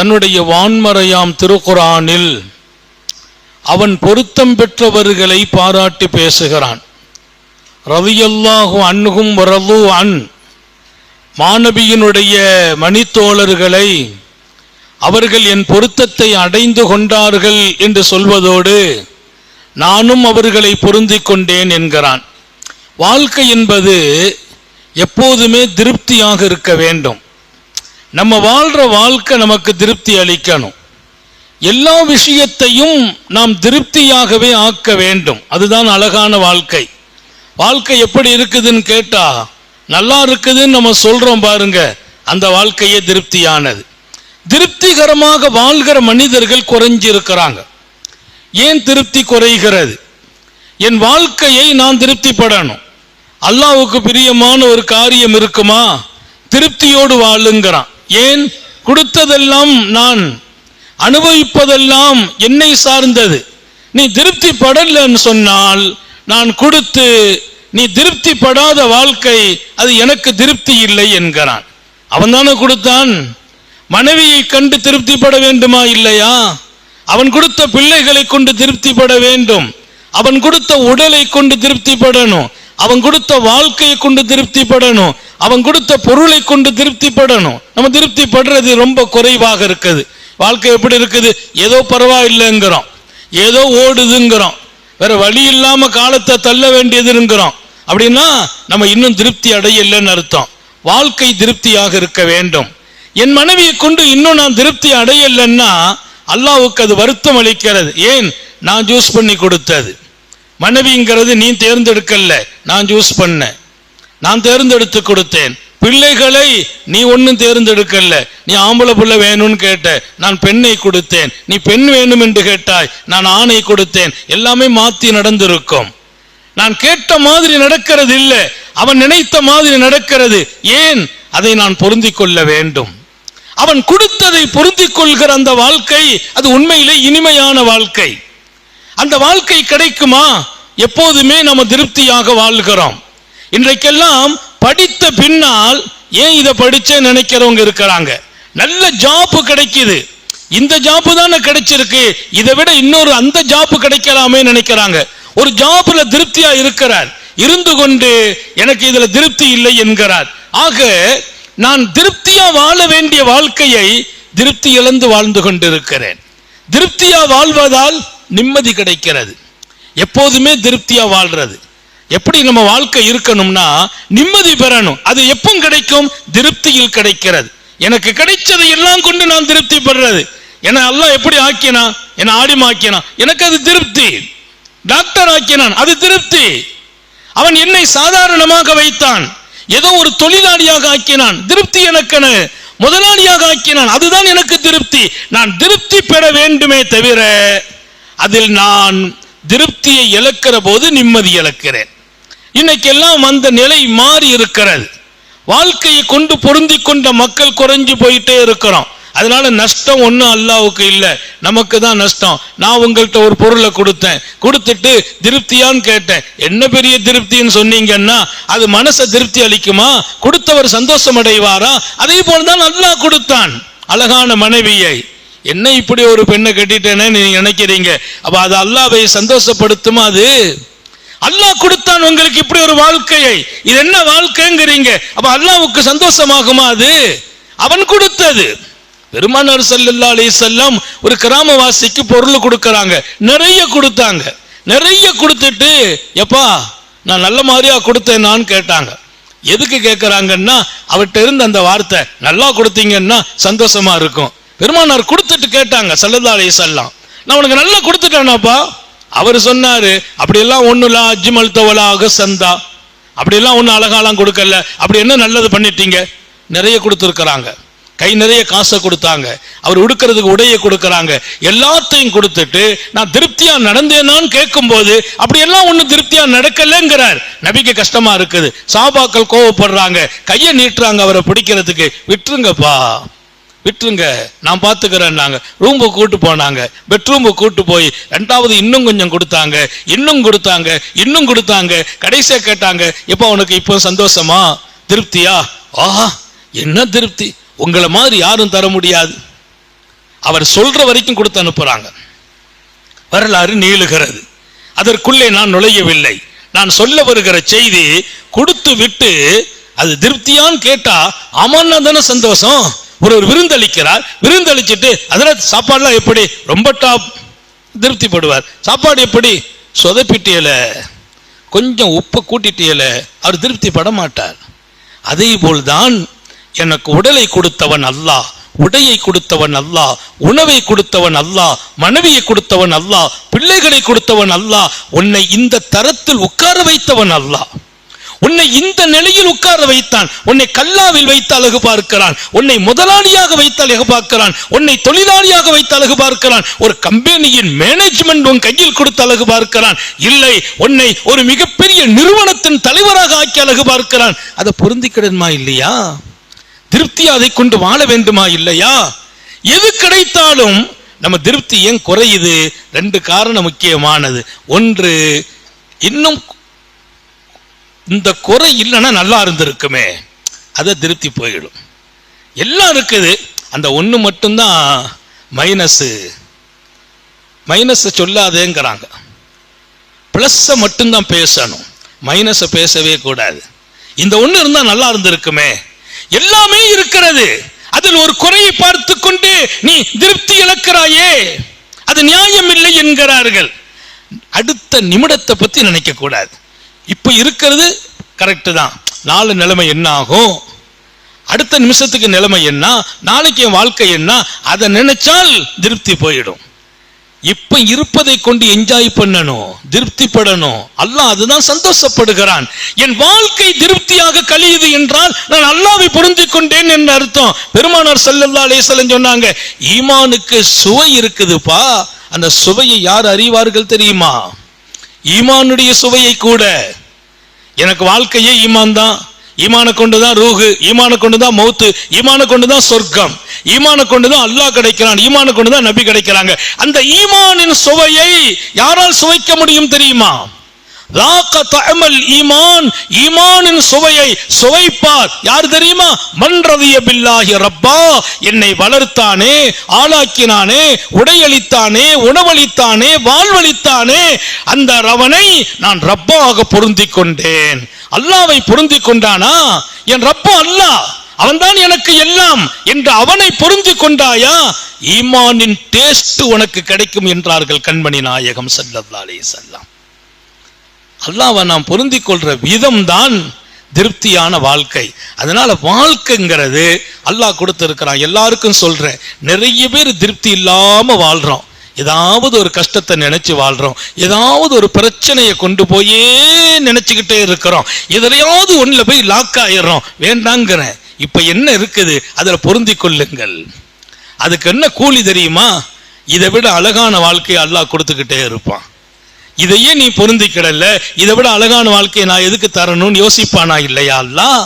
தன்னுடைய வான்மறையாம் திருக்குரானில் அவன் பொருத்தம் பெற்றவர்களை பாராட்டி பேசுகிறான். ரலியல்லாஹு அன்ஹும் வரது அன், மாநபியினுடைய மணித்தோழர்களை அவர்கள் என் பொருத்தத்தை அடைந்து கொண்டார்கள் என்று சொல்வதோடு நானும் அவர்களை பொருந்திக் கொண்டேன் என்கிறான். வாழ்க்கை என்பது எப்போதுமே திருப்தியாக இருக்க வேண்டும். நம்ம வாழ்ற வாழ்க்கை நமக்கு திருப்தி அளிக்கணும். எல்லா விஷயத்தையும் நாம் திருப்தியாகவே ஆக்க வேண்டும். அதுதான் அழகான வாழ்க்கை. வாழ்க்கை எப்படி இருக்குதுன்னு கேட்டா, நல்லா இருக்குதுன்னு நம்ம சொல்றோம் பாருங்க, அந்த வாழ்க்கையே திருப்தியானது. திருப்திகரமாக வாழ்கிற மனிதர்கள் குறைஞ்சி இருக்கிறாங்க. ஏன் திருப்தி குறைகிறது? என் வாழ்க்கையை நான் திருப்திப்படணும். அல்லாஹ்வுக்கு பிரியமான ஒரு காரியம் இருக்குமா? திருப்தியோடு வாழுங்கிறான். ஏன்? கொடுத்ததெல்லாம் நான், அனுபவிப்பதெல்லாம் என்னை சார்ந்தது. நீ திருப்தி படலன்னு சொன்னால், நான் கொடுத்து நீ திருப்தி படாத வாழ்க்கை அது எனக்கு திருப்தி இல்லை என்கிறான். அவன் தானே கொடுத்தான். மனைவியை கண்டு திருப்திப்பட வேண்டுமா? இல்லையா? அவன் கொடுத்த பிள்ளைகளை கொண்டு திருப்திப்பட வேண்டும். அவன் கொடுத்த உடலை கொண்டு திருப்திப்படணும். அவன் கொடுத்த வாழ்க்கையை கொண்டு திருப்திப்படணும். அவன் கொடுத்த பொருளை கொண்டு திருப்திப்படணும். நம்ம திருப்தி படுறது ரொம்ப குறைவாக இருக்குது. வாழ்க்கை எப்படி இருக்குது? ஏதோ பரவாயில்லைங்கிறோம், ஏதோ ஓடுதுங்கிறோம், வேற வழி இல்லாம காலத்தை தள்ள வேண்டியதுங்கிறோம். அப்படின்னா நம்ம இன்னும் திருப்தி அடையலைன்னு அர்த்தம். வாழ்க்கை திருப்தியாக இருக்க வேண்டும். என் மனைவியை கொண்டு இன்னும் நான் திருப்தி அடையலைன்னா அல்லாஹ்வுக்கு அது வருத்தம் அளிக்கிறது. ஏன்? நான் ஜூஸ் பண்ணி கொடுத்தது. மனைவிங்கிறது நீ தேர்ந்தெடுக்கல, நான் ஜூஸ் பண்ண, நான் தேர்ந்தெடுத்து கொடுத்தேன். பிள்ளைகளை நீ ஒன்னும் தேர்ந்தெடுக்கல, நீ ஆம்பளை பிள்ளை வேணும்னு கேட்ட, நான் பெண்ணை கொடுத்தேன். நீ பெண் வேணும் என்று கேட்டாய், நான் ஆணை கொடுத்தேன். எல்லாமே மாத்தி நடந்திருக்கும். நான் கேட்ட மாதிரி நடக்கிறது இல்லை, அவன் நினைத்த மாதிரி நடக்கிறது. ஏன்? அதை நான் பொருந்திக் கொள்ள வேண்டும். அவன் கொடுத்ததை பொருந்திக் கொள்கிற அந்த வாழ்க்கை அது உண்மையிலே இனிமையான வாழ்க்கை. அந்த வாழ்க்கை கிடைக்குமா? எப்போதுமே நம்ம திருப்தியாக வாழ்கிறோம். இன்றைக்கெல்லாம் படித்த பின்னால் ஏன் இதை படிச்சே நினைக்கிறவங்க இருக்கிறாங்க. நல்ல ஜாப் கிடைக்குது, இந்த ஜாப் தானே கிடைச்சிருக்கு, இதை விட இன்னொரு அந்த ஜாப் கிடைக்கலாமே நினைக்கிறாங்க. ஒரு ஜாப்ல திருப்தியா இருக்கிறார், இருந்து கொண்டு எனக்கு இதுல திருப்தி இல்லை என்கிறார். ஆக நான் திருப்தியா வாழ வேண்டிய வாழ்க்கையை திருப்தி இழந்து வாழ்ந்து கொண்டிருக்கிறேன். திருப்தியா வாழ்வதால் நிம்மதி கிடைக்கிறது. எப்போதுமே திருப்தியா வாழ்றது. எப்படி நம்ம வாழ்க்கை இருக்கணும்னா நிம்மதி பெறணும். அது எப்போ கிடைக்கும்? திருப்தியில் கிடைக்கிறது. எனக்கு கிடைச்சதை எல்லாம் கொண்டு நான் திருப்தி பெறுறது. என அல்லாஹ் எப்படி ஆக்கினான்? என்ன ஆடிமா ஆக்கினான், எனக்கு அது திருப்தி. டாக்டர் ஆக்கினான், அது திருப்தி. அவன் என்னை சாதாரணமாக வைத்தான், ஏதோ ஒரு தொழிலாளியாக ஆக்கினான், திருப்தி எனக்கென. முதலாளியாக ஆக்கினான், அதுதான் எனக்கு திருப்தி. நான் திருப்தி பெற வேண்டுமே தவிர அதில் நான் திருப்தியை இழக்கிற போது நிம்மதி இழக்கிறேன். இன்னைக்கெல்லாம் அந்த நிலை மாறி இருக்கிறது. வாழ்க்கையை கொண்டு பொருந்தி கொண்ட மக்கள் குறைஞ்சு போயிட்டே இருக்கிறோம். அதனால நஷ்டம் ஒன்றும் அல்லாஹ்வுக்கு இல்லை, நமக்கு தான் நஷ்டம். நான் உங்கள்கிட்ட ஒரு பொருளை கொடுத்தேன், கொடுத்துட்டு திருப்தியான்னு கேட்டேன். என்ன பெரிய திருப்தின்னு சொன்னீங்கன்னா அது மனசை திருப்தி அளிக்குமா? கொடுத்தவர் சந்தோஷம் அடைவாரா? அதே போலதான் அல்லாஹ் கொடுத்தான் அழகான மனைவியை. என்ன இப்படி ஒரு பெண்ணை கட்டிட்டேன்னு நீங்க நினைக்கிறீங்க, அப்ப அது அல்லாஹ்வை சந்தோஷப்படுத்துமா? அது அல்லாஹ் கொடுத்தான் உங்களுக்கு இப்படி ஒரு வாழ்க்கையை. இது என்ன வாழ்க்கைங்கிறீங்க, அப்ப அல்லாஹ்வுக்கு சந்தோஷமாகுமா? அது அவன் கொடுத்தது. பெருமானார் ஸல்லல்லாஹு அலைஹி வஸல்லம் ஒரு கிராமவாசிக்கு பொருள் கொடுக்கறாங்க, நிறைய கொடுத்தாங்க. நிறைய கொடுத்துட்டு, எப்பா நான் நல்ல மாதிரியா கொடுத்தேன் நான் கேட்டாங்க. எதுக்கு கேட்கறாங்கன்னா அவர்கிட்ட இருந்த அந்த வார்த்தை, நல்லா கொடுத்தீங்கன்னா சந்தோஷமா இருக்கும். பெருமானார் கொடுத்துட்டு கேட்டாங்க ஸல்லல்லாஹு அலைஹி வஸல்லம், நான் உனக்கு நல்லா கொடுத்துட்டேனாப்பா? அவர் சொன்னாரு, அப்படியெல்லாம் ஒன்றும் இல்லை, அஜ்மல் தவலாக சந்தா, அப்படியெல்லாம் ஒன்றும் அழகாலாம் கொடுக்கல. அப்படி என்ன நல்லது பண்ணிட்டீங்க? நிறைய கொடுத்துருக்கிறாங்க, கை நிறைய காசை கொடுத்தாங்க, அவர் உடுக்கிறதுக்கு உடையை கொடுக்கறாங்க, எல்லாத்தையும் கொடுத்துட்டு நான் திருப்தியா நடந்தேனான்னு கேட்கும் போது அப்படியெல்லாம் ஒன்றும் திருப்தியா நடக்கலங்கிறார். நபிக்கு கஷ்டமா இருக்குது. சஹாபாக்கள் கோவப்படுறாங்க, கையை நீட்டுறாங்க அவரை பிடிக்கிறதுக்கு. விட்டுருங்கப்பா, விட்டுருங்க, நான் பார்த்துக்கிறேன். ரூம்பு கூட்டு போனாங்க, பெட்ரூம்பு கூட்டு போய் ரெண்டாவது இன்னும் கொஞ்சம் கொடுத்தாங்க, இன்னும் கொடுத்தாங்க, இன்னும் கொடுத்தாங்க. கடைசியா கேட்டாங்க, எப்போ உனக்கு இப்போ சந்தோஷமா, திருப்தியா? ஆஹா, என்ன திருப்தி, உங்களை மாதிரி யாரும் தர முடியாது. அவர் சொல்ற வரைக்கும் கொடுத்து அனுப்புறாங்க. வரலாறு நீளுகிறது. அதற்குள்ளே நான் நுழையவில்லை. நான் சொல்ல வருகிற செய்தி கொடுத்து விட்டு அது திருப்தியான்னு கேட்டா ஆமான்னா தானே சந்தோஷம். ஒரு விருந்தளிக்கிறார், விருந்தளிச்சுட்டு அதில் சாப்பாடுலாம் எப்படி, ரொம்ப டாப், திருப்திப்படுவார். சாப்பாடு எப்படி, சொதப்பிட்டியல, கொஞ்சம் உப்பை கூட்டிட்டியல, அவர் திருப்திப்பட மாட்டார். அதே போல்தான் எனக்கு உடலை கொடுத்தவன் அல்லாஹ், உடையை கொடுத்தவன் அல்லாஹ், உணவை கொடுத்தவன் அல்லாஹ், மனைவியை கொடுத்தவன் அல்லாஹ், பிள்ளைகளை கொடுத்தவன் அல்லாஹ், உன்னை இந்த தரத்தில் உட்கார வைத்தவன் அல்லாஹ், உன்னை இந்த நிலையில் உட்கார வைத்தான். உன்னை கல்லாவில் வைத்து அழகு பார்க்கிறான், உன்னை முதலாளியாக வைத்து அழகு பார்க்கிறான், உன்னை தொழிலாளியாக வைத்து அழகு பார்க்கிறான், ஒரு கம்பெனியின் மேனேஜ்மெண்ட் உன் கையில் கொடுத்து அழகு பார்க்கிறான், இல்லை உன்னை ஒரு மிகப்பெரிய நிறுவனத்தின் தலைவராக ஆக்கி அழகு பார்க்கிறான். அதை பொருந்திக்கிடணுமா இல்லையா? திருப்தி அதை கொண்டு வாழ வேண்டுமா இல்லையா? எது கிடைத்தாலும் நம்ம திருப்தி ஏன் குறையுது? 2 காரணம் முக்கியமானது. ஒன்று, இன்னும் இந்த குறை இல்லைன்னா நல்லா இருந்திருக்குமே, அதை திருப்தி போயிடும். எல்லாம் இருக்குது, அந்த ஒன்று மட்டும்தான் மைனஸ். மைனஸை சொல்லாதேங்கிறாங்க, பிளஸ்ஸை மட்டும்தான் பேசணும், மைனஸை பேசவே கூடாது. இந்த ஒன்று இருந்தால் நல்லா இருந்திருக்குமே, எல்லாமே இருக்கிறது, அதில் ஒரு குறையை பார்த்து கொண்டு நீ திருப்தி இழக்கிறாயே, அது நியாயம் இல்லை என்கிறார்கள். அடுத்த நிமிடத்தை பத்தி நினைக்க கூடாது. இப்ப இருக்கிறது கரெக்ட் தான், நாலு நிலைமை என்ன ஆகும், அடுத்த நிமிஷத்துக்கு நிலைமை என்ன, நாளைக்கு என் வாழ்க்கை என்ன, அதை நினைச்சால் திருப்தி போயிடும். இப்ப இருப்பதை கொண்டு என்ஜாய் பண்ணணும், திருப்திப்படணும். அல்லாஹ் அதுதான் சந்தோஷப்படுகிறான். என் வாழ்க்கை திருப்தியாக கழியுது என்றால் நான் அல்லாஹ்வை பொருந்தி கொண்டேன் என்று அர்த்தம். பெருமானார் ஸல்லல்லாஹு அலைஹி வஸல்லம் சொன்னாங்க, ஈமானுக்கு சுவை இருக்குதுப்பா, அந்த சுவையை யார் அறிவார்கள் தெரியுமா? ஈமானுடைய சுவையை கூட. எனக்கு வாழ்க்கையே ஈமான் தான், ஈமான கொண்டுதான் ரூஹு, ஈமான கொண்டுதான் மௌத்து, ஈமான கொண்டுதான் சொர்க்கம், ஈமான கொண்டுதான் அல்லாஹ் கிடைக்கிறான், ஈமான கொண்டுதான் நபி கிடைக்கிறாங்க. அந்த ஈமானின் சுவையை யாரால் சுவைக்க முடியும் தெரியுமா? ஈமான், ஈமானின் சுவையை சுவைப்பார் யார் தெரியுமா? மன் ரதிய பில்லாஹி ரப்பா, என்னை வளர்த்தானே, ஆளாக்கினானே, உடையளித்தானே, உணவளித்தானே, வாழ்வளித்தானே, அந்த ரவனை நான் ரப்பாக பொருந்தி கொண்டேன். அல்லாவை பொருந்தி கொண்டானா? என் ரப்பா அல்லாஹ், அவன்தான் எனக்கு எல்லாம் என்று அவனை பொருந்தி கொண்டாயா, ஈமானின் டேஸ்ட் உனக்கு கிடைக்கும் என்றார்கள் கண்மணி நாயகம் ஸல்லல்லாஹு அலைஹி வஸல்லம். அல்லாஹ்வை நாம் பொருந்தி கொள்ற விதம் தான் திருப்தியான வாழ்க்கை. அதனால வாழ்க்கைங்கிறது அல்லாஹ் கொடுத்திருக்கிறான். எல்லாருக்கும் சொல்றேன், நிறைய பேர் திருப்தி இல்லாம வாழ்றோம். ஏதாவது ஒரு கஷ்டத்தை நினைச்சு வாழ்றோம், ஏதாவது ஒரு பிரச்சனையை கொண்டு போயே நினைச்சுக்கிட்டே இருக்கிறோம், எதிலையாவது ஒண்ணுல போய் லாக் ஆயிடுறோம். வேண்டாங்கிறேன். இப்ப என்ன இருக்குது, அதுல பொருந்தி கொள்ளுங்கள். அதுக்கு என்ன கூலி தெரியுமா? இதை விட அழகான வாழ்க்கையை அல்லாஹ் கொடுத்துக்கிட்டே இருப்பான். இதையே நீ பொருந்திக்கிடல, இதை விட அழகான வாழ்க்கையை நான் எதுக்கு தரணும்னு யோசிப்பானா இல்லையா அல்லாஹ்?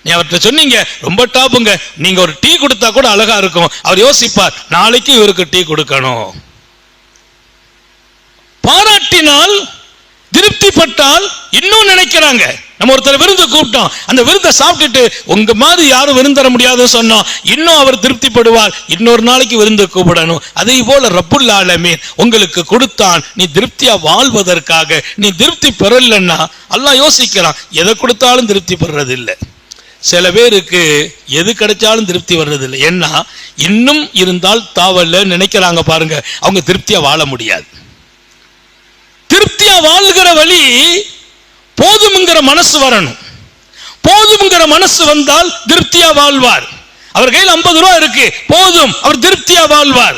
நீ அவர்கிட்ட சொன்னீங்க ரொம்ப டாப்புங்க, நீங்க ஒரு டீ கொடுத்தா கூட அழகா இருக்கும், அவர் யோசிப்பார் நாளைக்கு இவருக்கு டீ கொடுக்கணும். பாராட்டினால், திருப்திப்பட்டால் இன்னும் நினைக்கிறாங்க. நம்ம ஒருத்தர் விருந்து கூப்பிட்டோம், அந்த விருந்தை சாப்பிட்டுட்டு உங்க மாதிரி யாரும் விருந்து தர முடியாதுன்னு சொன்னோம், இன்னும் அவர் திருப்திப்படுவார், இன்னொரு நாளைக்கு விருந்து கூப்பிடணும். அதே போல ரப்புல் ஆலமீன் உங்களுக்கு கொடுத்தான், நீ திருப்தியா வாழ்வதற்காக. நீ திருப்தி பெறலன்னா அல்லாஹ் யோசிக்கிறான், எதை கொடுத்தாலும் திருப்தி பெறது இல்லை. சில பேருக்கு எது கிடைச்சாலும் திருப்தி வர்றது இல்லை. ஏன்னா இன்னும் இருந்தால் தாவல்ல நினைக்கிறாங்க பாருங்க, அவங்க திருப்தியா வாழ முடியாது. திருப்தியா வாழ்கிற வழி போதும்ங்கிற மனசு வரணும். போதும்ங்கிற மனசு வந்தால் திருப்தியா வாழ்வார். அவர் கையில் 50 ரூபாய் இருக்கு, போதும், அவர் திருப்தியா வாழ்வார்.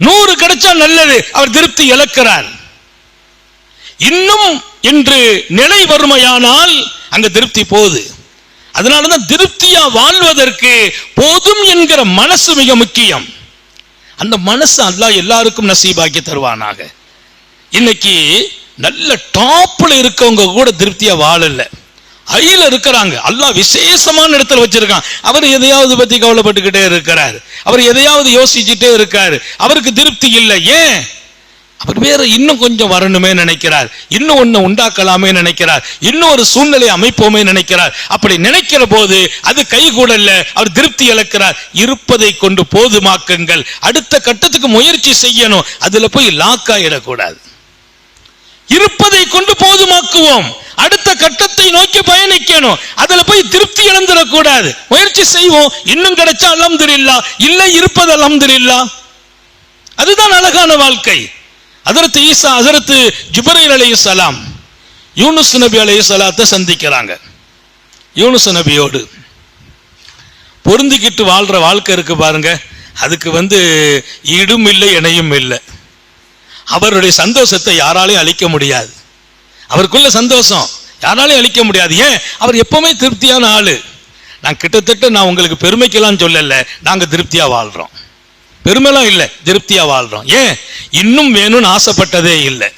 100 கிடைச்சா நல்லது, அவர் திருப்தி இழக்கிறார். இன்னும் என்று நிலை வறுமையானால் அங்க திருப்தி போகுது. அதனாலதான் திருப்தியா வாழ்வதற்கு போதும் என்கிற மனசு மிக முக்கியம். அந்த மனசு அல்லாஹ் எல்லாருக்கும் நசீபாக்கி தருவானாக. இன்னைக்கு நல்ல டாப்ல இருக்கவங்க கூட திருப்தியா வாழல, ஹைல இருக்கிறாங்க. அல்லாஹ் விசேஷமான இடத்துல வச்சிருக்கான். அவர் எதையாவது பத்தி கவலைப்பட்டுக்கிட்டே இருக்கிறார், அவர் எதையாவது யோசிச்சுட்டே இருக்காரு, அவருக்கு திருப்தி இல்லை. ஏன்? அவர் வேற இன்னும் கொஞ்சம் வரணுமே நினைக்கிறார், இன்னும் ஒண்ணு உண்டாக்கலாமே நினைக்கிறார், இன்னும் ஒரு சூழ்நிலை அமைப்போமே நினைக்கிறார். அப்படி நினைக்கிற போது அது கைகூடல்ல, அவர் திருப்தி இழக்கிறார். இருப்பதை கொண்டு போதுமாக்குங்கள், அடுத்த கட்டத்துக்கு முயற்சி செய்யணும், அதுல போய் லாக் ஆயிடக்கூடாது. இருப்பதை கொண்டு போதுமாக்குவோம், அடுத்த கட்டத்தை நோக்கி பயணிக்கணும், அதுல போய் திருப்தி இழந்துடக்கூடாது. முயற்சி செய்வோம், இன்னும் கிடைச்சா அல்ஹம்துலில்லாஹ், இல்லை இருப்பது அல்ஹம்துலில்லாஹ். அதுதான் அழகான வாழ்க்கை. ஹஜ்ரத் ஈசா, ஹஜ்ரத் ஜிப்ரீல் அலைஹிஸ்ஸலாம் யூனுஸ் நபி அலைஹிஸ்ஸலாத்தை சந்திக்கிறாங்க. யூனுஸ் நபியோடு பொருந்திக்கிட்டு வாழ்ற வாழ்க்கை இருக்கு பாருங்க, அதுக்கு ஈடும் இல்லை இணையும் இல்லை. அவருடைய சந்தோஷத்தை யாராலையும் அழிக்க முடியாது. அவருக்குள்ள சந்தோஷம் யாராலையும் அழிக்க முடியாது. ஏன்? அவர் எப்பவுமே திருப்தியான ஆளு. நான் கிட்டத்தட்ட உங்களுக்கு பெருமைக்கெல்லாம் சொல்லல, நாங்க திருப்தியா வாழ்றோம். பெருமைலாம் இல்லை, திருப்தியா வாழ்றோம். ஏன்? இன்னும் வேணும்னு ஆசைப்பட்டதே இல்லை.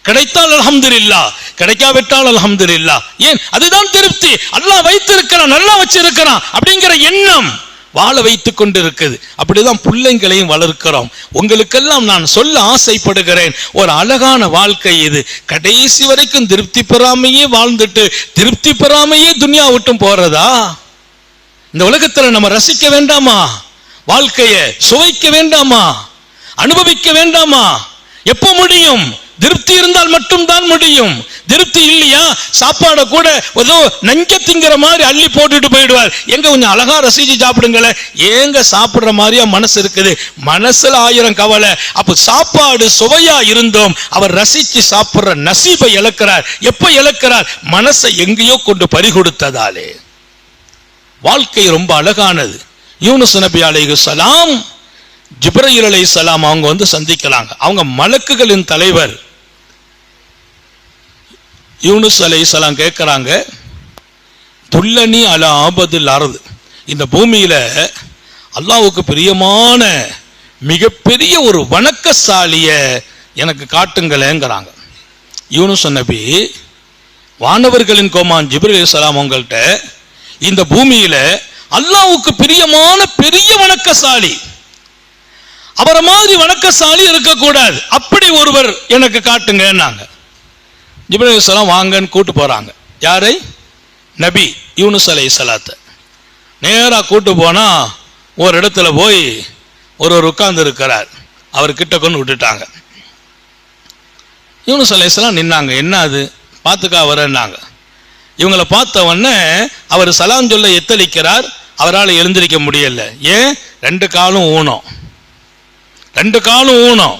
கிடைத்தால் அல்ஹம்துலில்லாஹ், கிடைக்காவிட்டால் அல்ஹம்துலில்லாஹ். ஏன்? அதுதான் திருப்தி. அல்லாஹ் வைத்திருக்கிறான், நல்லா வச்சிருக்கிறான் அப்படிங்கிற எண்ணம் வாழ வைத்துக் கொண்டு இருக்குது. அப்படிதான் பிள்ளைங்களையும் வளர்க்கிறோம். உங்களுக்கெல்லாம் நான் சொல்ல ஆசைப்படுகிறேன், ஒரு அழகான வாழ்க்கை இது. கடைசி வரைக்கும் திருப்தி பெறாமையே வாழ்ந்துட்டு திருப்தி பெறாமையே துனியா விட்டும் போறதா? இந்த உலகத்துல நம்ம ரசிக்க வேண்டாமா? வாழ்க்கையை சுவைக்க வேண்டாமா? அனுபவிக்க வேண்டாமா? எப்ப முடியும்? திருப்தி இருந்தால் மட்டும் தான் முடியும். திருப்தி இல்லையா, சாப்பாட கூட ஏதோ நஞ்ச திங்கிற மாதிரி அள்ளி போட்டுட்டு போயிடுவார். எங்க கொஞ்சம் அழகா ரசிச்சு சாப்பிடுங்களேன். ஏங்க சாப்பிடுற மாதிரியா மனசு இருக்குது? மனசுல 1000 கவலை. அப்ப சாப்பாடு சுவையா இருந்தோம், அவர் ரசிச்சு சாப்பிடுற நசீபை இழக்கிறார். எப்ப இழக்கிறார்? மனசை எங்கேயோ கொண்டு பறிகொடுத்ததாலே. வாழ்க்கை ரொம்ப அழகானது. யூனுஸ் நபி அலைஹிஸ்ஸலாம் ஜிப்ரீல் அலைஹிஸ்ஸலாம் அவங்க சந்திக்கிறாங்க. அவங்க மலக்குகளின் தலைவர். யூனுஸ் அலைஹிஸ்ஸலாம் கேட்கிறாங்க, துல்லனி அலா ஆபதுல் அர்து, இந்த பூமியில அல்லாஹ்வுக்கு பிரியமான மிகப்பெரிய ஒரு வணக்கசாலிய எனக்கு காட்டுங்களேங்கிறாங்க. யூனுஸ் நபி வானவர்களின் கோமான் ஜிப்ரீல் அலைஹிஸ்ஸலாம் அவங்கள்ட்ட, இந்த பூமியில அல்லாஹ்வுக்கு பிரியமான பெரிய வணக்கசாலி, அவரை மாதிரி வணக்கசாலி இருக்கக்கூடாது, அப்படி ஒருவர் எனக்கு காட்டுங்கன்னாங்க. ஜிப்ரீல் அலைஹிஸ்ஸலாம் வாங்கன்னு கூட்டு போறாங்க. யாரை? நபி யூனுஸ் அலைஹிஸ்ஸலாத்தை நேரா கூட்டு போனா ஒரு இடத்துல போய் ஒருவர் உட்கார்ந்து இருக்கிறார். அவர் கிட்ட கொண்டு விட்டுட்டாங்க. யூனுஸ் அலைஹிஸ்ஸலாம் நின்னாங்க. என்ன அது? பார்த்துக்கா வரன்னாங்க. இவங்களை பார்த்த உடனே அவர் சலாம் சொல்ல எத்தளிக்கிறார். அவரால் எழுந்திருக்க முடியல. ஏன்? 2 காலும் ஊனம், 2 காலும் ஊனம்.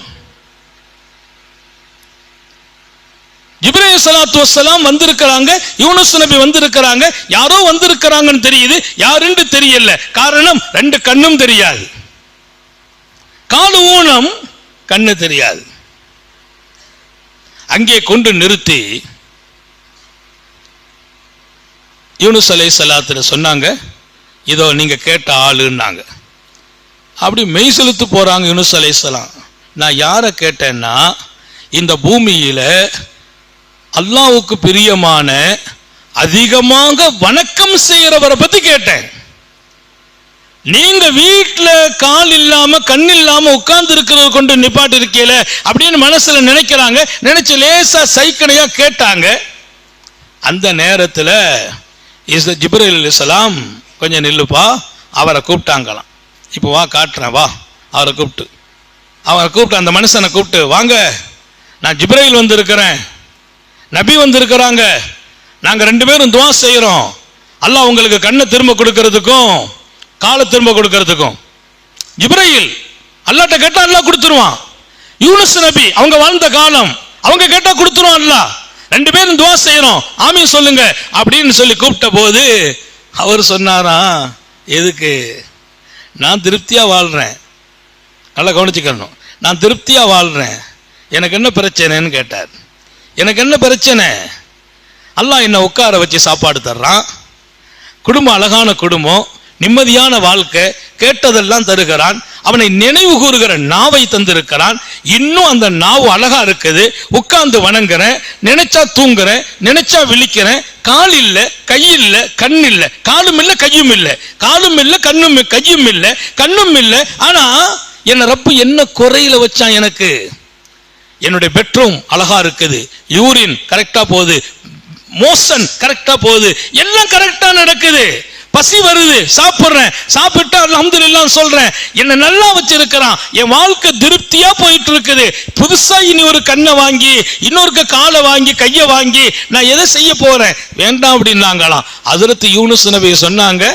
ஜிப்ரீல் ஸல்லல்லாஹு அலைஹி வஸல்லம் வந்திருக்கிறாங்க, யூனுஸ் நபி வந்திருக்கிறாங்க. யாரோ வந்திருக்கிறாங்கன்னு தெரியுது, யாருன்னு தெரியல. காரணம் 2 கண்ணும் தெரியாது, காலு ஊனம், கண்ணு தெரியாது. அங்கே கொண்டு நிறுத்தி யூனுஸ் அலைஹிஸ்ஸலாத்துல சொன்னாங்க, இதோ நீங்க கேட்ட ஆளுன்னாங்க. அப்படி மெய் செலுத்து போறாங்க யூனுஸ் அலைஹிஸ்ஸலாம். நான் யாரை கேட்டேன்னா, இந்த பூமியில அல்லாஹ்வுக்கு பிரியமான அதிகமாக வணக்கம் செய்யறவரை பத்தி கேட்டேன். நீங்க வீட்டுல கால் இல்லாம கண் இல்லாம உட்கார்ந்து இருக்கிறத கொண்டு நிப்பாட்டு இருக்கீல அப்படின்னு மனசுல நினைக்கிறாங்க. நினைச்சு லேசா சைக்கனையா கேட்டாங்க. அந்த நேரத்துல ஜிப்ரீல் அலைஹிஸ்ஸலாம், கொஞ்சம் நில்லுப்பா, அவரை கூப்பிட்டாங்களாம். இப்போ வா காட்டுறேன் வா. அவரை கூப்பிட்டு அந்த மனுஷனை கூப்பிட்டு, வாங்க, நான் ஜிப்ரீல் வந்திருக்கிறேன், நபி வந்திருக்கிறாங்க, நாங்க 2 பேரும் துஆ செய்யறோம், அல்லாஹ் உங்களுக்கு கண்ணை திரும்ப கொடுக்கறதுக்கும் காலை திரும்ப கொடுக்கறதுக்கும். ஜிப்ரீல் அல்லாஹ்ட்ட கேட்டா அல்லாஹ் கொடுத்துருவான். யூனுஸ் நபி அவங்க வாழ்ந்த காலம், அவங்க கேட்டா கொடுத்துருவான் அல்லாஹ். 2 பேரும் துஆ செய்யறோம், ஆமீன் சொல்லுங்க அப்படின்னு சொல்லி கூப்பிட்ட போது அவர் சொன்னாரா, எதுக்கு? நான் திருப்தியா வாழ்றேன், நல்லா கவனிச்சுக்கணும், நான் திருப்தியா வாழ்றேன், எனக்கு என்ன பிரச்சனைன்னு கேட்டார். எனக்கு என்ன பிரச்சனை? அல்லாஹ் என்ன உட்கார வச்சு சாப்பாடு தர்றான், குடும்பம் அழகான குடும்பம், நிம்மதியான வாழ்க்கை, கேட்டதெல்லாம் தருகிறான், அவனை நினைவு கூறுகிற நாவை தந்திருக்கிறான். இன்னும் அந்த நாவு அழகா இருக்குது, உட்கார்ந்து வணங்குறேன், நினைச்சா தூங்குறேன், நினைச்சா விழிக்கிறேன், கால் இல்ல, கை இல்ல, கண் இல்ல, காலும் இல்ல, கையும் இல்ல, காலும் இல்ல, கண்ணும் கையும் இல்ல, கண்ணும் இல்ல. ஆனா என்ன ரப்பு என்ன குறையில வச்சான்? எனக்கு என்னுடைய பெட்ரூம் அழகா இருக்குது, யூரின் கரெக்டா போகுது, மோஷன் கரெக்டா போகுது, எல்லாம் கரெக்டா நடக்குது, பசி வருது, சாப்பிடுறேன், சாப்பிட்டா அல்ஹம்துலில்லாஹ் சொல்றேன், என்ன நல்லா வச்சிருக்கிறான், என் வாழ்க்கை திருப்தியா போயிட்டு இருக்குது. புதுசா இனி ஒரு கண்ணை வாங்கி, இன்னொரு காலை வாங்கி, கையை வாங்கி நான் எதை செய்ய போறேன்? வேண்டாம் அப்படின்னாங்களாம். ஹஜ்ரத் யூனுஸ் நபி சொன்னாங்க,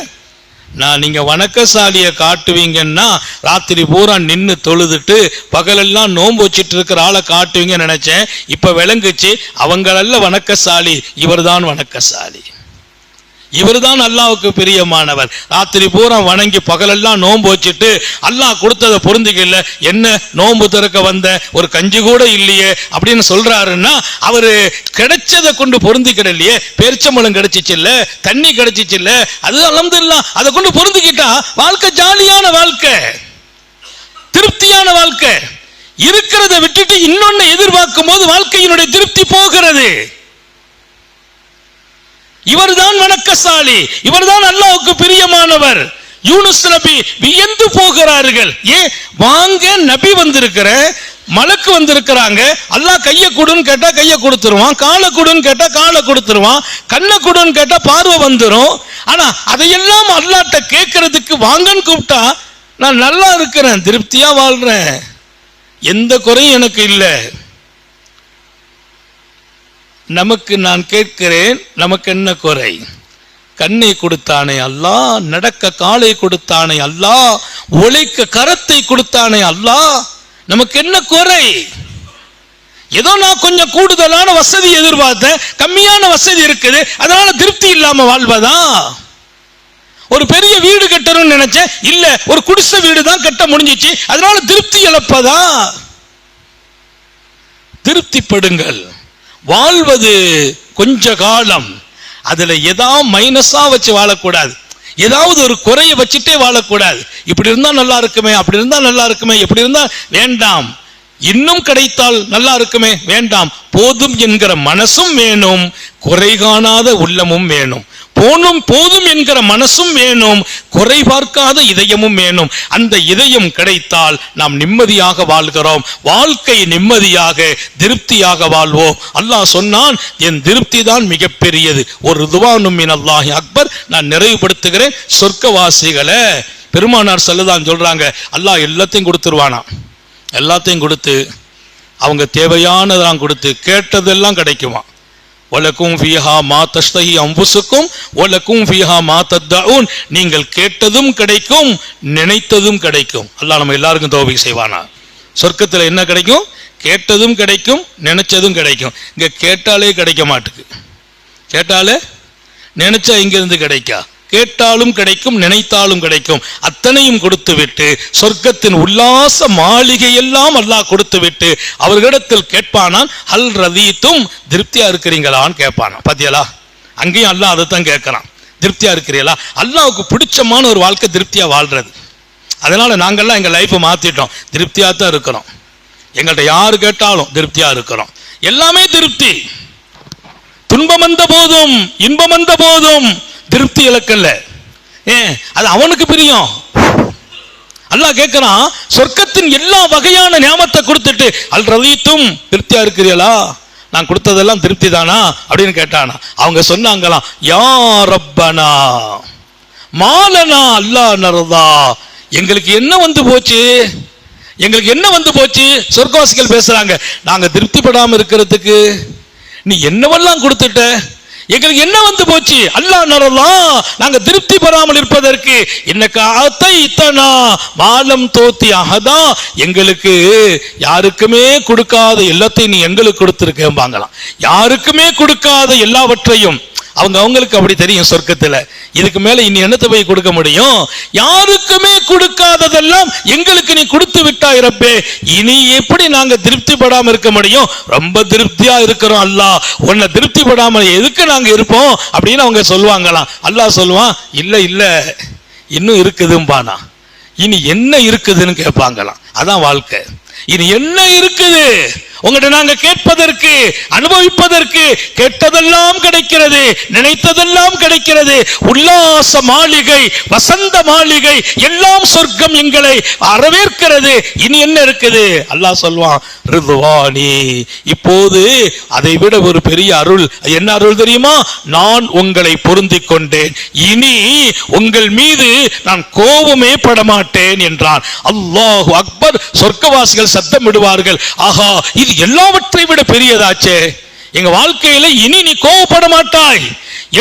நான் நீங்க வணக்கசாலியை காட்டுவீங்கன்னா ராத்திரி பூரா நின்று தொழுதுட்டு பகலெல்லாம் நோன்பு வச்சிட்டு இருக்கிற ஆளை காட்டுவீங்கன்னு நினைச்சேன். இப்ப விளங்குச்சு, அவங்களல்ல வணக்கசாலி, இவர்தான் வணக்கசாலி, இவர்தான் அல்லாஹ்வுக்கு பிரியமானவர். ராத்திரி பூரா வணங்கி பகலெல்லாம் நோன்பு வச்சுட்டு அல்லாஹ் கொடுத்ததை பொருந்திக்கல, என்ன நோன்பு திறக்க வந்த ஒரு கஞ்சி கூட இல்லையே அப்படின்னு சொல்றாருன்னா அவரு கிடைச்சதை கொண்டு பொருந்திக்கிடலையே. பேரிச்சம்பழம் கிடைச்சிச்சு இல்ல, தண்ணி கிடைச்சிச்சு இல்ல, அது அல்ஹம்துலில்லாஹ் அதை கொண்டு பொருந்திக்கிட்டா வாழ்க்கை ஜாலியான வாழ்க்கை, திருப்தியான வாழ்க்கை. இருக்கிறத விட்டுட்டு இன்னொன்னு எதிர்பார்க்கும் போது வாழ்க்கையினுடைய திருப்தி போகிறது. இவர்தான் வணக்கசாலி, இவர்தான் அல்லாஹ்வுக்கு பிரியமானவர். யூனுஸ் நபி வியந்து போகிறார்கள். ஏன்? வாங்க நபி வந்திருக்கிற, மலக்கு வந்திருக்கிறாங்க, அல்லாஹ் கையை கொடுன்னு கேட்டா கையை கொடுத்துருவான், காலை கொடுன்னு கேட்டா காலை கொடுத்துருவான், கண்ணை கொடுன்னு கேட்டா பார்வை வந்துடும். ஆனா அதையெல்லாம் அல்லாஹ்ட்ட கேட்கறதுக்கு வாங்கன்னு கூப்பிட்டா நான் நல்லா இருக்கிறேன், திருப்தியா வாழ்றேன், எந்த குறையும் எனக்கு இல்லை. நமக்கு நான் கேட்கிறேன், நமக்கு என்ன குறை? கண்ணை கொடுத்தானே அல்லாஹ், நடக்க காலை கொடுத்தானே அல்லாஹ், உழைக்க கரத்தை கொடுத்தானே அல்லாஹ், நமக்கு என்ன குறை? ஏதோ நான் கொஞ்சம் கூடுதலான வசதி எதிர்பார்த்தேன், கம்மியான வசதி இருக்குது, அதனால திருப்தி இல்லாம வாழ்வதா? ஒரு பெரிய வீடு கட்டணும்னு நினைச்சேன், இல்ல ஒரு குடிசை வீடு தான் கட்ட முடிஞ்சிச்சு, அதனால திருப்தி இழப்பதா? திருப்திப்படுங்கள். வாழ்வது கொஞ்ச காலம், அதுல ஏதாவது மைனஸா வச்சு வாழக்கூடாது, ஏதாவது ஒரு குறைய வச்சுட்டே வாழக்கூடாது. இப்படி இருந்தா நல்லா இருக்குமே, அப்படி இருந்தா நல்லா இருக்குமே, எப்படி இருந்தா வேண்டாம், இன்னும் கிடைத்தால் நல்லா இருக்குமே வேண்டாம். போதும் என்கிற மனசும் வேணும், குறை காணாத உள்ளமும் வேணும். போதும் என்கிற மனசும் வேணும், குறை பார்க்காத இதயமும் வேணும். அந்த இதயம் கிடைத்தால் நாம் நிம்மதியாக வாழ்கிறோம். வாழ்க்கை நிம்மதியாக திருப்தியாக வாழ்வோம். அல்லாஹ் சொன்னான், என் திருப்தி தான் மிகப்பெரியது. ஒரு ரிதுவானும் மினல்லாஹி அக்பர். நான் நிறைவுபடுத்துகிறேன். சொர்க்கவாசிகளை பெருமானார் ஸல்லல்லாஹு சொல்றாங்க, அல்லாஹ் எல்லாத்தையும் கொடுத்துருவானா, எல்லாத்தையும் கொடுத்து அவங்க தேவையானதெல்லாம் கொடுத்து கேட்டதெல்லாம் கிடைக்குமா. வலக்கும் ஃபீஹா மா தஷ்தஹி அன்ஃபுசுக்கும் வலக்கும் ஃபீஹா மா தத்தஊன். நீங்கள் கேட்டதும் கிடைக்கும், நினைத்ததும் கிடைக்கும். அல்லாஹ் நம்ம எல்லாருக்கும் தௌஃபீக் செய்வானா. சொர்க்கத்தில் என்ன கிடைக்கும்? கேட்டதும் கிடைக்கும், நினைச்சதும் கிடைக்கும். இங்க கேட்டாலே கிடைக்க மாட்டுக்கு, கேட்டாலே நினைச்சா இங்கிருந்து கிடைக்கா. கேட்டாலும் கிடைக்கும், நினைத்தாலும் கிடைக்கும். அத்தனையும் கொடுத்து விட்டு சொர்க்கத்தின் உல்லாச மாளிகை எல்லாம் அல்லாஹ் கொடுத்து விட்டு அவர்களிடத்தில் கேட்பானான், ஹல் ரதீத்தும், திருப்தியா இருக்கிறீங்களான்னு கேட்பானா. பாத்தியலா, அங்கேயும் அல்லாஹ் அதைத்தான் கேட்கறான், திருப்தியா இருக்கிறீங்களா? அல்லாஹ்வுக்கு பிடிச்சமான ஒரு வாழ்க்கை திருப்தியா வாழ்றது. அதனால நாங்கள்லாம் எங்க லைஃபை மாத்திட்டோம், திருப்தியா தான் இருக்கிறோம். எங்கள்கிட்ட யாரு கேட்டாலும் திருப்தியா இருக்கிறோம். எல்லாமே திருப்தி. துன்பம் வந்த போதும் இன்பம் வந்த போதும் திருப்தி இழக்கல. அது அவனுக்கு பிரியம். அல்லாஹ் கேட்கிறான், சொர்க்கத்தின் எல்லா வகையான நியாமத்தை கொடுத்துட்டு அல் ரதீத்தும், திருப்தியா இருக்கிறீங்களா? நான் கொடுத்ததெல்லாம் திருப்தி தானா அப்படின்னு கேட்டானா. அவங்க சொன்னாங்களாம், யா ரப்பனா மாலனா அல்லாஹ் நர்தா. எங்களுக்கு என்ன வந்து போச்சு, எங்களுக்கு என்ன வந்து போச்சு? சொர்க்கவாசிகள் பேசுறாங்க, நாங்க திருப்திப்படாம இருக்கிறதுக்கு நீ என்னவெல்லாம் கொடுத்துட்ட, எங்களுக்கு என்ன வந்து போச்சு? அல்லாஹ் நரலா, நாங்க திருப்தி பெறாமல் இருப்பதற்கு இன்னக்க அதைத்தனா மாலம் தோத்தி அஹதா, எங்களுக்கு யாருக்குமே கொடுக்காத எல்லாத்தையும் நீ எங்களுக்கு கொடுத்திருக்கேன்பாங்களாம். யாருக்குமே கொடுக்காத எல்லாவற்றையும் அவங்களுக்கு அப்படி தெரியும் சொர்க்கத்துல. இதுக்கு மேல இனி என்னத்தை போய் கொடுக்க முடியும்? யாருக்குமே கொடுக்காததெல்லாம் எங்களுக்கு நீ கொடுத்து விட்டாய் ரப்பே, இனி எப்படி நாங்க திருப்தி படாம இருக்க முடியும்? ரொம்ப திருப்தியா இருக்கிறோம் அல்லாஹ், உன்னை திருப்தி படாம எதுக்கு நாங்க இருப்போம் அப்படின்னு அவங்க சொல்லுவாங்களாம். அல்லாஹ் சொல்லுவான், இல்ல இல்ல இன்னும் இருக்குதும்பானா. இனி என்ன இருக்குதுன்னு கேட்பாங்களாம். அதான் வாழ்க்கை. இனி என்ன இருக்குது உங்கள்கிட்ட நாங்க கேட்பதற்கு, அனுபவிப்பதற்கு? கேட்டதெல்லாம் கிடைக்கிறது, நினைத்ததெல்லாம் கிடைக்கிறது. உல்லாச மாளிகை, வசந்த மாளிகை, எல்லாம் சொர்க்கம் எங்களை வரவேற்கிறது. இனி என்ன இருக்குது? அல்லாஹ் சொல்வான், ரிதுவானி. இப்போது அதை விட ஒரு பெரிய அருள். என்ன அருள் தெரியுமா? நான் உங்களை பொருந்திக் கொண்டேன், இனி உங்கள் மீது நான் கோபமே படமாட்டேன் என்றான். அல்லாஹு அக்பர். சொர்க்கவாசிகள் சத்தமிடுவார்கள், ஆஹா, இது எல்லாவற்றை விட பெரியதாச்சே. எங்க வாழ்க்கையில இனி நீ கோபப்பட மாட்டாய்,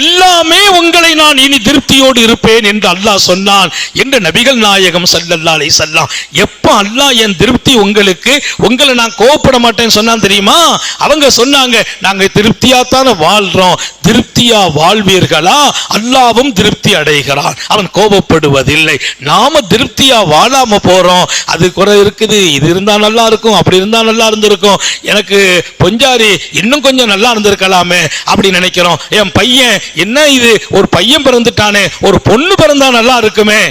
எல்லாமே உங்களை நான் இனி திருப்தியோடு இருப்பேன் என்று அல்லாஹ் சொன்னான் என்று நபிகள் நாயகம் ஸல்லல்லாஹு அலைஹி வஸல்லம். எப்ப அல்லாஹ் என் திருப்தி உங்களுக்கு, உங்களை நான் கோபப்பட மாட்டேன்னு சொன்னான் தெரியுமா? அவங்க சொன்னாங்க, நாங்க திருப்தியாத்தான வாழ்றோம். திருப்தியா வாழ்வீர்களா? அல்லாஹ்வும் திருப்தி அடைகிறான், அவன் கோபப்படுவதில்லை. நாம திருப்தியா வாழாம போறோம். அது குறை இருக்குது, இது இருந்தா நல்லா இருக்கும், அப்படி இருந்தா நல்லா இருந்திருக்கும், எனக்கு பொஞ்சாரி இன்னும் கொஞ்சம் நல்லா இருந்திருக்கலாமே அப்படி நினைக்கிறோம். என் பையன் என்ன, இது ஒரு பையன் பிறந்துட்டானே, ஒரு பொண்ணு பிறந்தா நல்லா இருக்குமே.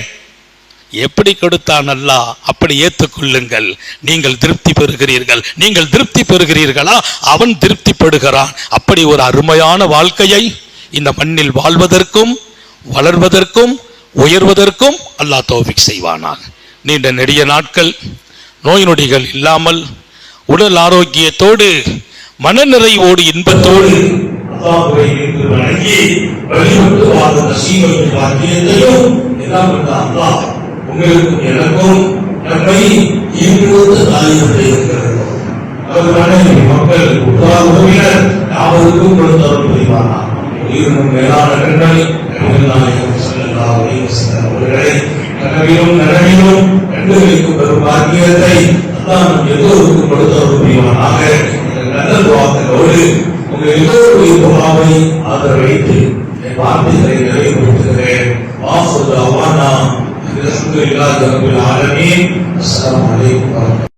எப்படி கொடுத்தான் அல்லாஹ் அப்படி ஏற்றுக்கொள்ளுங்கள். நீங்கள் திருப்தி பெறுகிறீர்கள். நீங்கள் திருப்தி பெறுகிறீர்களா? அவன் திருப்திப்படுகிறான். அப்படி ஒரு அருமையான வாழ்க்கையை இந்த மண்ணில் வாழ்வதற்கும் வளர்வதற்கும் உயர்வதற்கும் அல்லாஹ் தௌஃபீக் செய்வானாக. நீண்ட நெடிய நாட்கள் நோய் நொடிகள் இல்லாமல் உடல் ஆரோக்கியத்தோடு மனநிறைவோடு இன்பத்தோடு அல்லாஹ்வை என்று வணங்கி வழிபட்டு வாழும் நசீபையும் பாக்கியத்தையும் எல்லாம் அல்லாஹ் உங்களுக்கும் எனக்கும் நம்மை ஈடுபடுத்த தாயினுடைய இருக்கிறோம். அவர் மனைவி மக்கள் உற்றார் உறவினர் யாவருக்கும் கொடுத்தவர் புரிவானா. உயிரினும் மேலான கண்களை நாயகம் ஸல்லல்லாஹு அலைஹி வஸல்லம் அவர்களை கனவிலும் நனவிலும் கண்டு வைக்கும் பெரும் பாக்கியத்தை அல்லாஹ் நம் எல்லோருக்கும் கொடுத்தவர் புரிவானாக. நல்ல துஆக்களோடு உங்கள் எல்லோருடைய துஆவை ஆதரவைத்து என் வார்த்தைகளை நிறைவேற்றுகிறேன். வாஃபு தஅவானா அல்ஹம்துலில்லாஹி ரப்பில் ஆலமீன். அஸ்ஸலாமு அலைக்கும்.